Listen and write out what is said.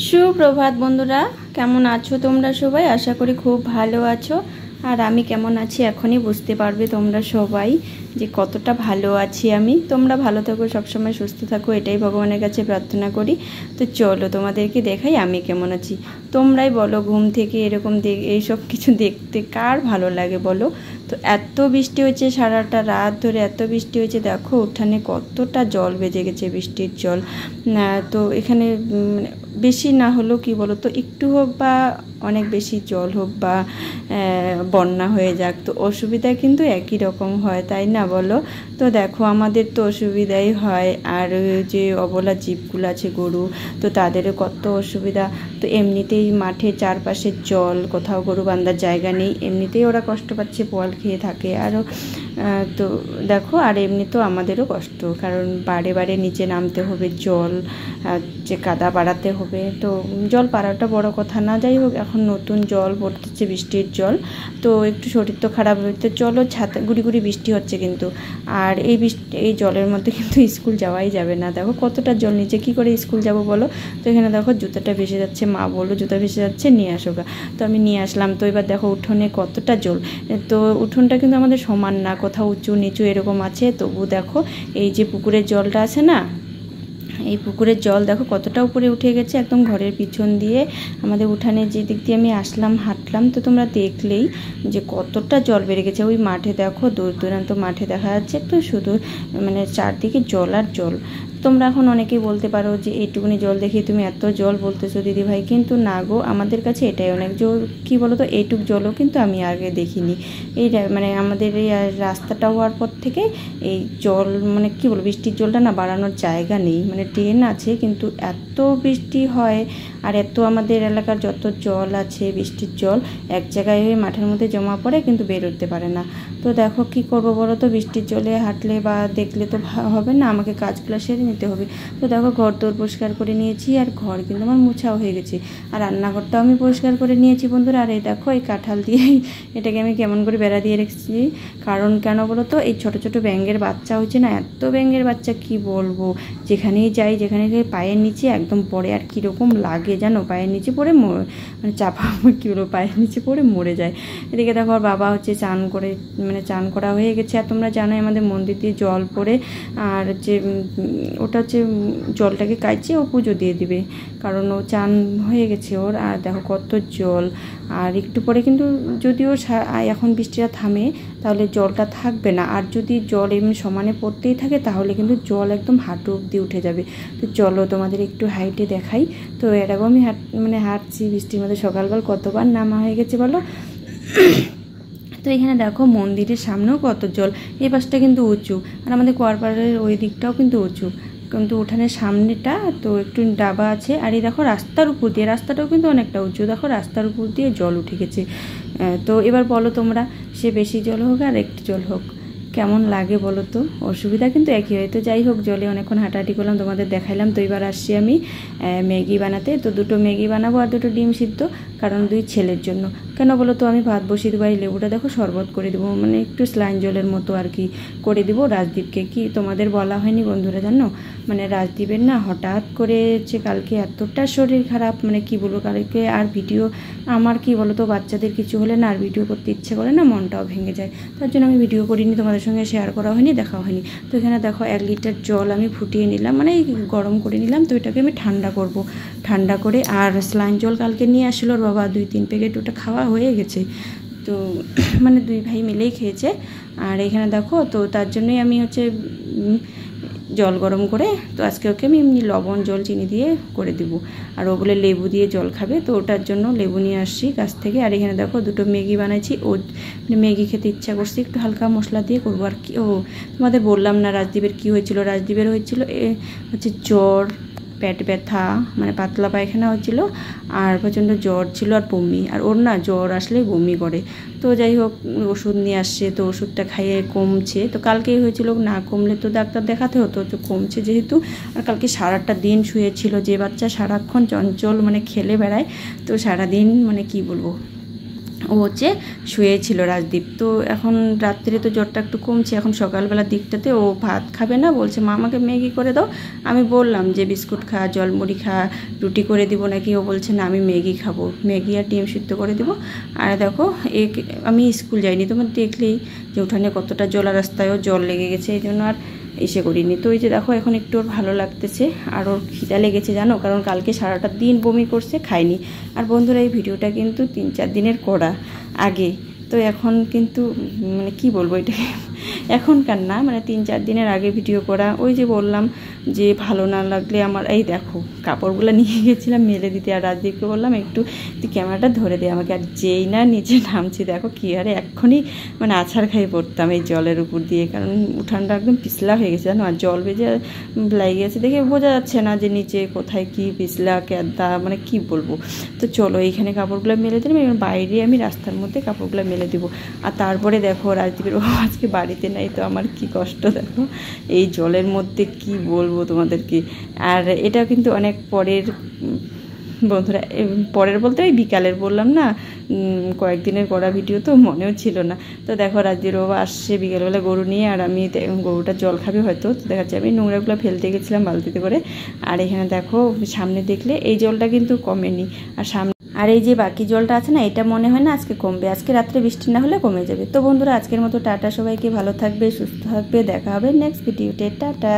সুপ্রভাত বন্ধুরা, কেমন আছো তোমরা সবাই? আশা করি খুব ভালো আছো। আর আমি কেমন আছি এখনই বুঝতে পারবে তোমরা সবাই যে কতটা ভালো আছি আমি। তোমরা ভালো থাকো, সবসময় সুস্থ থাকো, এটাই ভগবানের কাছে প্রার্থনা করি। তো চলো তোমাদেরকে দেখাই আমি কেমন আছি। তোমরাই বলো, ঘুম থেকে এরকম এইসব কিছু দেখতে কার ভালো লাগে বলো? তো এত বৃষ্টি হয়েছে, সারাটা রাত ধরে এত বৃষ্টি হয়েছে, দেখো উঠানে কতটা জল বেজে গেছে, বৃষ্টির জল। তো এখানে বেশি না হলেও কি বলো তো, একটু হোক বা অনেক বেশি জল হোক বা বন্যা হয়ে যাক, তো অসুবিধা কিন্তু একই রকম হয়, তাই না বলো? তো দেখো আমাদের তো অসুবিধাই হয়, আর যে অবলা জীবগুলো আছে গরু, তো তাদেরও কত অসুবিধা। তো এমনিতেই মাঠে চারপাশে জল, কোথাও গরু বাঁধার জায়গা নেই, এমনিতেই ওরা কষ্ট পাচ্ছে, পোয়াল খেয়ে থাকে আরও। তো দেখো, আর এমনি তো আমাদেরও কষ্ট, কারণ বারে বারে নিচে নামতে হবে, জল যে কাদা বাড়াতে হবে। তো জল পাড়াটা বড় কথা না, যাই হোক, এখন নতুন জল পড়তেছে, বৃষ্টির জল, তো একটু শরীর তো খারাপ হইতে। চলো, ছাতা গুড়ি গুড়ি বৃষ্টি হচ্ছে কিন্তু, আর এই জলের মধ্যে কিন্তু স্কুল যাওয়াই যাবে না। দেখো কতটা জল নিচে, কী করে স্কুল যাব বলো? তো এখানে দেখো জুতাটা ভেসে যাচ্ছে, মা বললো জুতা ভেসে যাচ্ছে, নিয়ে আসো গা। তো আমি নিয়ে আসলাম। তো এবার দেখো উঠোনে কতটা জল। তো উঠোনটা কিন্তু আমাদের সমান না, কোথাও উঁচু নিচু এরকম আছে। তবু দেখো এই যে পুকুরের জলটা আছে না, এই পুকুরের জল দেখো কতটা উপরে উঠে গেছে, একদম ঘরের পিছন দিয়ে আমাদের উঠানে যে দিক দিয়ে আমি আসলাম, হাঁটলাম, তো তোমরা দেখলেই যে কতটা জল বেড়ে গেছে। ওই মাঠে দেখো, দূর দূরান্ত মাঠে দেখা যাচ্ছে, তো শুধু মানে চারদিকে জল আর জল। তোমরা এখন অনেকেই বলতে পারো যে এইটুকুনি জল দেখি তুমি এত জল বলতেছো দিদিভাই, কিন্তু না গো, আমাদের কাছে এটাই অনেক জল। কী বলো তো, এইটুক জলও কিন্তু আমি আগে দেখিনি। এই মানে আমাদের এই রাস্তাটা হওয়ার পর থেকে এই জল, মানে কী বলবো, বৃষ্টির জলটা না বাড়ানোর জায়গা নেই। মানে ড্রেন আছে, কিন্তু এত বৃষ্টি হয়, আর এত আমাদের এলাকার যত জল আছে, বৃষ্টির জল এক জায়গায় হয়ে মাঠের মধ্যে জমা পড়ে, কিন্তু বের হতে পারে না। তো দেখো কী করবো বলো তো, বৃষ্টির জলে হাঁটলে বা দেখলে তো হবে না, আমাকে কাজগুলো সেরে নিতে হবে। তো দেখো ঘর দোর পরিষ্কার করে নিয়েছি, আর ঘর কিন্তু আমার মোছাও হয়ে গেছে, আর রান্নাঘরটাও আমি পরিষ্কার করে নিয়েছি বন্ধুরা। আর এই দেখো এই কাঁঠাল দিয়েই এটাকে আমি কেমন করে বেড়া দিয়ে রেখেছি, কারণ কেন বলো তো, এই ছোটো ছোটো ব্যাঙের বাচ্চা হচ্ছে না, এত ব্যাঙের বাচ্চা কি বলবো, যেখানেই যাই যেখানে যাই পায়ের নিচে একদম পড়ে, আর কীরকম লাগে জানো, পায়ের নিচে পড়ে মানে চাপা কী বলবো, পায়ের নিচে পড়ে মরে যায়। এদিকে দেখো আর বাবা হচ্ছে চান করে, মানে চান করা হয়ে গেছে। আর তোমরা জানোই আমাদের মন্দির দিয়ে জল পড়ে, আর হচ্ছে ওটা হচ্ছে জলটাকে কাইচে ও পুজো দিয়ে দিবে, কারণ ও চান হয়ে গেছে ওর। আর দেখো কত জল, আর একটু পরে কিন্তু যদিও এখন বৃষ্টিটা থামে, তাহলে জলটা থাকবে না। আর যদি জল এমনি সমানে পড়তেই থাকে, তাহলে কিন্তু জল একদম হাঁটু অব্দি উঠে যাবে। তো চলো তোমাদের একটু হাইটে দেখাই। তো এরকম আমি হাঁটছি বৃষ্টির মধ্যে, সকালবেলা কতবার নামা হয়ে গেছে বলো। তো এখানে দেখো মন্দিরের সামনেও কত জল, এই পাশটা কিন্তু উঁচু, আর আমাদের কোয়ারপাড়ের ওই দিকটাও কিন্তু উঁচু, কিন্তু উঠানের সামনেটা তো একটু ডাবা আছে। আর এই দেখো রাস্তার উপর দিয়ে, রাস্তাটাও কিন্তু অনেকটা উঁচু, দেখো রাস্তার উপর দিয়ে জল উঠে গেছে। তো এবার বলো তোমরা, সে বেশি জল হোক আর একটু জল হোক, কেমন লাগে বলো তো? অসুবিধা কিন্তু একই হয়। তো যাই হোক, জলে অনেকক্ষণ হাঁটাহাঁটি করলাম, তোমাদের দেখাইলাম। তো এবার আসছি আমি ম্যাগি বানাতে। তো দুটো ম্যাগি বানাবো আর দুটো ডিম সিদ্ধ, কারণ দুই ছেলের জন্য। কেন বলো তো, আমি ভাত বসিয়ে দেবো, এই লেবুটা দেখো শরবত করে দেবো, মানে একটু স্লাইন জলের মতো আর কি করে দেবো রাজদীপকে। কি তোমাদের বলা হয়নি বন্ধুরা জানো, মানে রাজদীপের না হঠাৎ করে হচ্ছে কালকে এতটা শরীর খারাপ, মানে কি বলবো, কালকে আর ভিডিও আমার কি বলো তো, বাচ্চাদের কিছু হলে না আর ভিডিও করতে ইচ্ছে করে না, মনটাও ভেঙে যায়, তার জন্য আমি ভিডিও করিনি, তোমাদের সঙ্গে শেয়ার করা হয়নি, দেখা হয়নি। তো এখানে দেখো 1 লিটার জল আমি ফুটিয়ে নিলাম, মানে গরম করে নিলাম। তো এটাকে আমি ঠান্ডা করব, ঠান্ডা করে। আর স্লাইন জল কালকে নিয়ে আসলো ওর বাবা, 2-3 প্যাকেট, ওটা খাওয়া হয়ে গেছে। তো মানে 2 ভাই মিলেই খেয়েছে। আর এখানে দেখো, তো তার জন্যই আমি হচ্ছে জল গরম করে, তো আজকে ওকে আমি এমনি লবণ জল চিনি দিয়ে করে দিব। আর ওগুলো লেবু দিয়ে জল খাবে, তো ওটার জন্য লেবু নিয়ে আসছি গাছ থেকে। আর এখানে দেখো দুটো ম্যাগি বানাইছি, ও ম্যাগি খেতে ইচ্ছা করছে, একটু হালকা মশলা দিয়ে করবো আর কি। ও তোমাদের বললাম না রাজদীপের কী হয়েছিল, রাজদীপের হয়েছিল হচ্ছে জ্বর, পেট ব্যথা, মানে পাতলা পায়খানা হচ্ছিল, আর প্রচণ্ড জ্বর ছিল, আর বমি। আর ওর না জ্বর আসলেই বমি করে। তো যাই হোক, ওষুধ নিয়ে আসছে, তো ওষুধটা খাইয়ে কমছে। তো কালকেই হয়েছিল, না কমলে তো ডাক্তার দেখাতে হতো, তো কমছে যেহেতু। আর কালকে সারাটা দিন শুয়েছিল, যে বাচ্চা সারাক্ষণ চঞ্চল, মানে খেলে বেড়ায়, তো সারাদিন মানে কি বলবো, ও হচ্ছে শুয়েছিল রাজদীপ। তো এখন রাত্রে তো জ্বরটা একটু কমছে, এখন সকালবেলার দিকটাতে ও ভাত খাবে না, বলছে মা আমাকে ম্যাগি করে দাও। আমি বললাম যে বিস্কুট খা, জলমুড়ি খা, রুটি করে দিব নাকি, ও বলছে না আমি ম্যাগি খাবো, ম্যাগি আর ডিম সিদ্ধ করে দিব। আর দেখো আমি স্কুল যাইনি, তোমার দেখলেই যে উঠানে কতটা জলা, রাস্তায়ও জল লেগে গেছে, এই জন্য আর এসে করিনি। তো ওই যে দেখো এখন একটু ওর ভালো লাগতেছে, আর ওর খিদা লেগেছে জানো, কারণ কালকে সারাটা দিন বমি করছে, খায়নি। আর বন্ধুরা এই ভিডিওটা কিন্তু 3-4 দিনের করা আগে, তো এখন কিন্তু মানে কি বলবো এটাকে, এখনকার না, মানে 3-4 দিনের আগে ভিডিও করা। ওই যে বললাম যে ভালো না লাগলে আমার, এই দেখো কাপড়গুলো নিয়ে গেছিলাম মেলে দিতে, আর রাজদীপকে বললাম একটু তুই ক্যামেরাটা ধরে দে আমাকে, আর যেই না নিচে নামছি দেখো কি আরে এক্ষুনি মানে আছাড় খাই পড়তাম এই জলের উপর দিয়ে, কারণ উঠানটা একদম পিছলা হয়ে গেছে জানো, আর জল বেজে লেগে গেছে, দেখে বোঝা যাচ্ছে না যে নিচে কোথায় কি পিছলা ক্যাদা, মানে কি বলবো। তো চলো এইখানে কাপড়গুলো মেলে দিলাম, এবং বাইরে আমি রাস্তার মধ্যে কাপড়গুলো মেলে দিব। আর তারপরে দেখো রাজদীপের ও আজকে বাড়িতে নাই, তো আমার কি কষ্ট দেখো এই জলের মধ্যে, কি বলবো তোমাদেরকে। আর এটা কিন্তু অনেক পরের বন্ধুরা, পরের বলতে ওই বিকালের বললাম না, কয়েকদিনের করা ভিডিও তো মনেও ছিল না। তো দেখো রাজদীপ বাবা আসছে বিকেলবেলা গরু নিয়ে, আর আমি গরুটা জল খাবে হয়তো, তো দেখাচ্ছে আমি নোংরাগুলো ফেলতে গেছিলাম বালতিতে করে। আর এখানে দেখো সামনে দেখলে এই জলটা কিন্তু কমেনি, আর সামনে আর এই যে বাকি জলটা আছে না, এটা মনে হয় না আজকে কমবে, আজকে রাত্রে বৃষ্টি না হলে কমে যাবে। তো বন্ধুরা আজকের মতো টাটা, সবাইকে ভালো থাকবে, সুস্থ থাকবে, দেখা হবে নেক্সট ভিডিওতে, টাটা।